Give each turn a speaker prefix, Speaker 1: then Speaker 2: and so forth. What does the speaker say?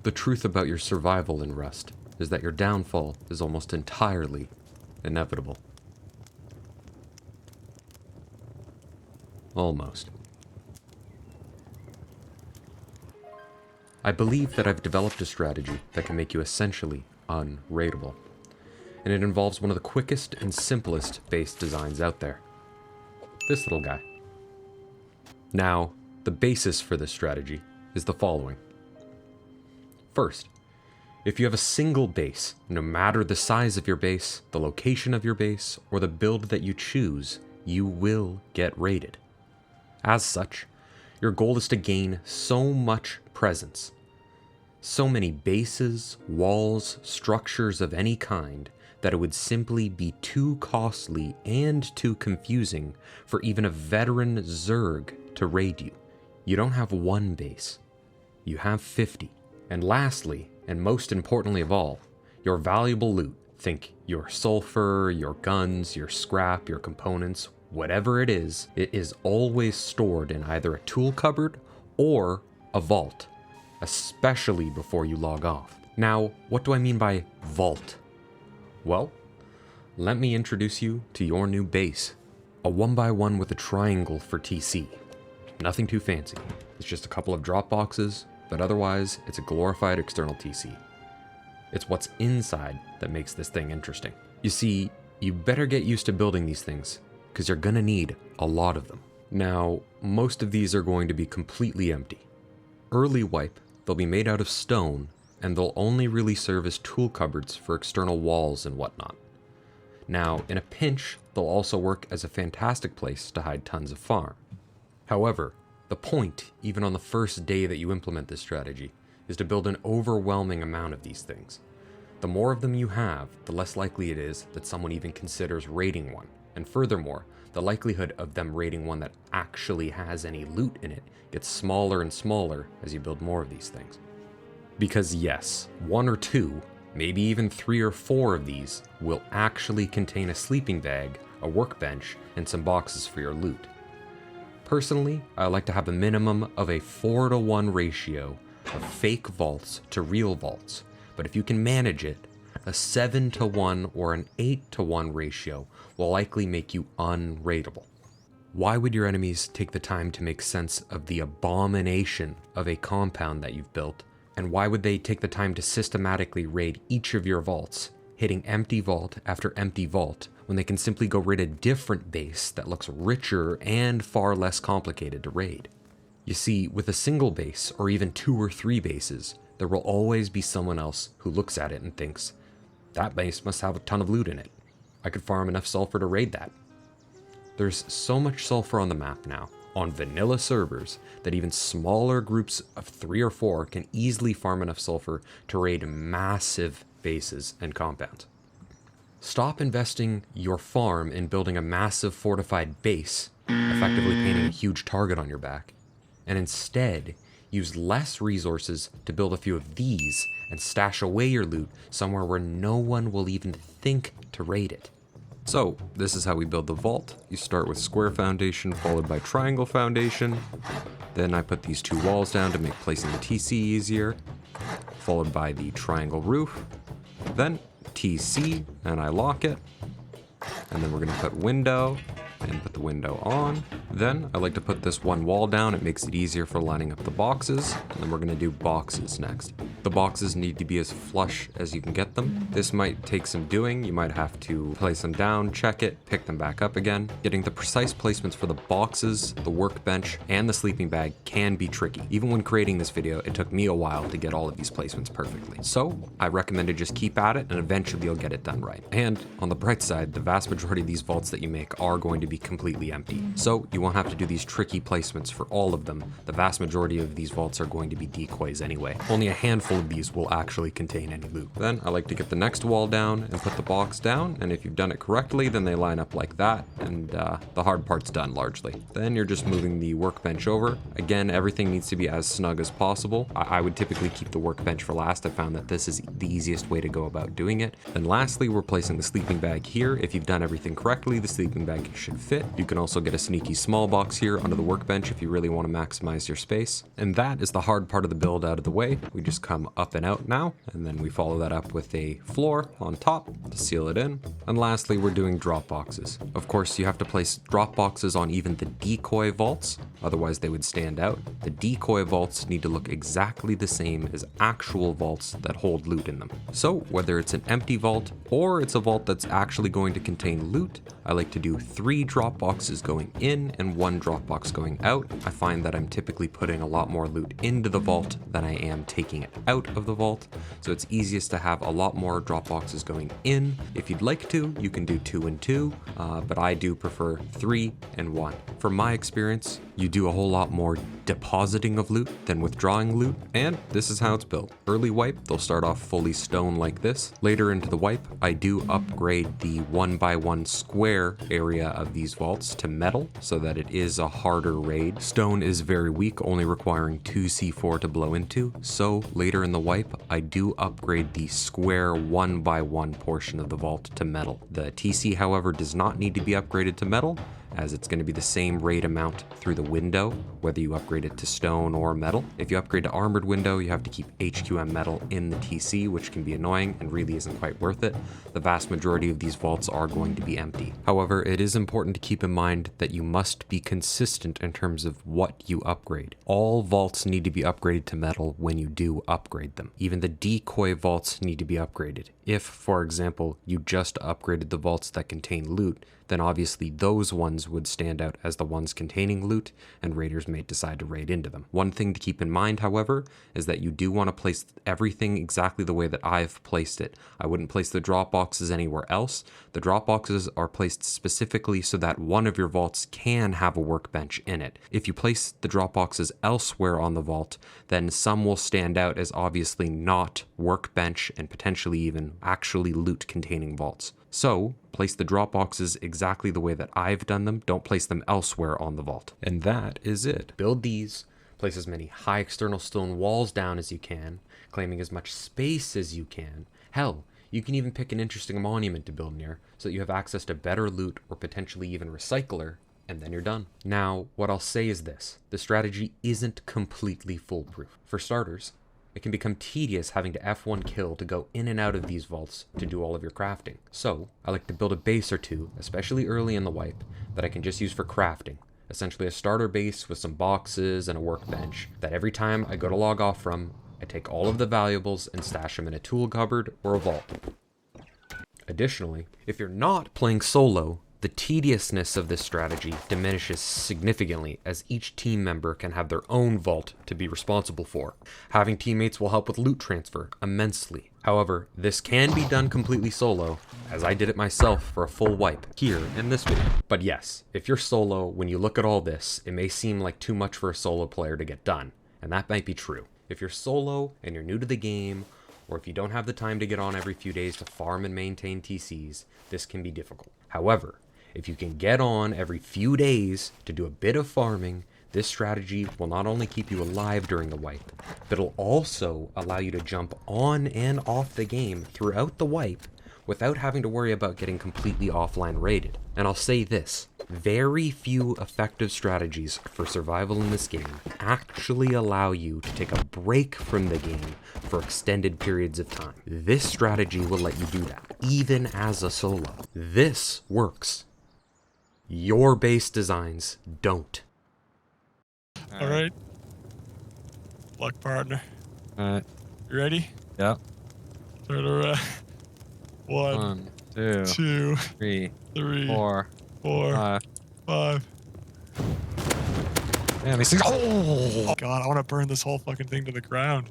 Speaker 1: The truth about your survival in Rust is that your downfall is almost entirely inevitable. Almost. I believe that I've developed a strategy that can make you essentially unraidable, and it involves one of the quickest and simplest base designs out there. This little guy. Now, the basis for this strategy is the following. First, if you have a single base, no matter the size of your base, the location of your base, or the build that you choose, you will get raided. As such, your goal is to gain so much presence, so many bases, walls, structures of any kind, that it would simply be too costly and too confusing for even a veteran Zerg to raid you. You don't have one base, you have 50. And lastly, and most importantly of all, your valuable loot. Think your sulfur, your guns, your scrap, your components, whatever it is always stored in either a tool cupboard or a vault, especially before you log off. Now, what do I mean by vault? Well, let me introduce you to your new base. A 1x1 with a triangle for TC. Nothing too fancy. It's just a couple of drop boxes, but otherwise, it's a glorified external TC. It's what's inside that makes this thing interesting. You see, you better get used to building these things, because you're gonna need a lot of them. Now, most of these are going to be completely empty. Early wipe, they'll be made out of stone, and they'll only really serve as tool cupboards for external walls and whatnot. Now, in a pinch, they'll also work as a fantastic place to hide tons of farm. However, the point, even on the first day that you implement this strategy, is to build an overwhelming amount of these things. The more of them you have, the less likely it is that someone even considers raiding one. And furthermore, the likelihood of them raiding one that actually has any loot in it gets smaller and smaller as you build more of these things. Because yes, 1 or 2, maybe even 3 or 4 of these will actually contain a sleeping bag, a workbench, and some boxes for your loot. Personally, I like to have a minimum of a 4-to-1 ratio of fake vaults to real vaults, but if you can manage it, a 7-to-1 or an 8-to-1 ratio will likely make you unraidable. Why would your enemies take the time to make sense of the abomination of a compound that you've built? And why would they take the time to systematically raid each of your vaults, hitting empty vault after empty vault, when they can simply go raid a different base that looks richer and far less complicated to raid? You see, with a single base, or even 2 or 3 bases, there will always be someone else who looks at it and thinks, that base must have a ton of loot in it. I could farm enough sulfur to raid that. There's so much sulfur on the map now, on vanilla servers, that even smaller groups of 3 or 4 can easily farm enough sulfur to raid massive bases and compounds. Stop investing your farm in building a massive fortified base, effectively painting a huge target on your back, and instead use less resources to build a few of these and stash away your loot somewhere where no one will even think to raid it. So, this is how we build the vault. You start with square foundation followed by triangle foundation. Then I put these 2 walls down to make placing the TC easier, followed by the triangle roof. Then TC, and I lock it. And then we're gonna put window, and put the window on. Then I like to put this 1 wall down. It makes it easier for lining up the boxes. And then we're gonna do boxes next. The boxes need to be as flush as you can get them. This might take some doing. You might have to place them down, check it, pick them back up again. Getting the precise placements for the boxes, the workbench, and the sleeping bag can be tricky. Even when creating this video, it took me a while to get all of these placements perfectly. So I recommend to just keep at it, and eventually you'll get it done right. And on the bright side, the vast majority of these vaults that you make are going to be completely empty. So you won't have to do these tricky placements for all of them. The vast majority of these vaults are going to be decoys anyway. Only a handful of these will actually contain any loot. Then I like to get the next wall down and put the box down, and if you've done it correctly, then they line up like that, and the hard part's done largely. Then you're just moving the workbench over. Again, everything needs to be as snug as possible. I would typically keep the workbench for last. I found that this is the easiest way to go about doing it. And lastly, we're placing the sleeping bag here. If you've done everything correctly, the sleeping bag should fit. You can also get a sneaky small box here under the workbench if you really want to maximize your space. And that is the hard part of the build out of the way. We just come come up and out now, and then we follow that up with a floor on top to seal it in. And lastly, we're doing drop boxes. Of course, you have to place drop boxes on even the decoy vaults, otherwise they would stand out. The decoy vaults need to look exactly the same as actual vaults that hold loot in them. So whether it's an empty vault or it's a vault that's actually going to contain loot, I like to do 3 drop boxes going in and 1 drop box going out. I find that I'm typically putting a lot more loot into the vault than I am taking it out of the vault, so it's easiest to have a lot more drop boxes going in. If you'd like to, you can do 2 and 2, but I do prefer 3 and 1. From my experience, you do a whole lot more depositing of loot than withdrawing loot, and this is how it's built. Early wipe, they'll start off fully stone like this. Later into the wipe, I do upgrade the 1x1 square area of these vaults to metal so that it is a harder raid. Stone is very weak, only requiring 2 C4 to blow into, so later in the wipe, I do upgrade the square 1x1 portion of the vault to metal. The TC, however, does not need to be upgraded to metal, as it's going to be the same raid amount through the window, whether you upgrade it to stone or metal. If you upgrade to armored window, you have to keep HQM metal in the TC, which can be annoying and really isn't quite worth it. The vast majority of these vaults are going to be empty. However, it is important to keep in mind that you must be consistent in terms of what you upgrade. All vaults need to be upgraded to metal when you do upgrade them. Even the decoy vaults need to be upgraded. If, for example, you just upgraded the vaults that contain loot, then obviously those ones would stand out as the ones containing loot, and raiders may decide to raid into them. One thing to keep in mind, however, is that you do want to place everything exactly the way that I've placed it. I wouldn't place the drop boxes anywhere else. The drop boxes are placed specifically so that one of your vaults can have a workbench in it. If you place the drop boxes elsewhere on the vault, then some will stand out as obviously not workbench and potentially even actually loot containing vaults. So, place the drop boxes exactly the way that I've done them. Don't place them elsewhere on the vault. And that is it. Build these, place as many high external stone walls down as you can, claiming as much space as you can. Hell, you can even pick an interesting monument to build near, so that you have access to better loot or potentially even recycler, and then you're done. Now, what I'll say is this. The strategy isn't completely foolproof. For starters, it can become tedious having to F1 kill to go in and out of these vaults to do all of your crafting. So, I like to build a base or two, especially early in the wipe, that I can just use for crafting. Essentially a starter base with some boxes and a workbench, that every time I go to log off from, I take all of the valuables and stash them in a tool cupboard or a vault. Additionally, if you're not playing solo, the tediousness of this strategy diminishes significantly as each team member can have their own vault to be responsible for. Having teammates will help with loot transfer immensely. However, this can be done completely solo, as I did it myself for a full wipe here in this video. But yes, if you're solo, when you look at all this, it may seem like too much for a solo player to get done, and that might be true. If you're solo and you're new to the game, or if you don't have the time to get on every few days to farm and maintain TCs, this can be difficult. However, if you can get on every few days to do a bit of farming, this strategy will not only keep you alive during the wipe, but it'll also allow you to jump on and off the game throughout the wipe without having to worry about getting completely offline raided. And I'll say this, very few effective strategies for survival in this game actually allow you to take a break from the game for extended periods of time. This strategy will let you do that, even as a solo. This works. Your base designs don't.
Speaker 2: All right. Luck, partner.
Speaker 3: All right.
Speaker 2: You ready?
Speaker 3: Yep.
Speaker 2: Turn around.
Speaker 3: 1, 2,
Speaker 2: 2,
Speaker 3: 3,
Speaker 2: 3,
Speaker 3: 4,
Speaker 2: 4, 5.
Speaker 3: Man, these things.
Speaker 2: Oh God! I want to burn this whole fucking thing to the ground.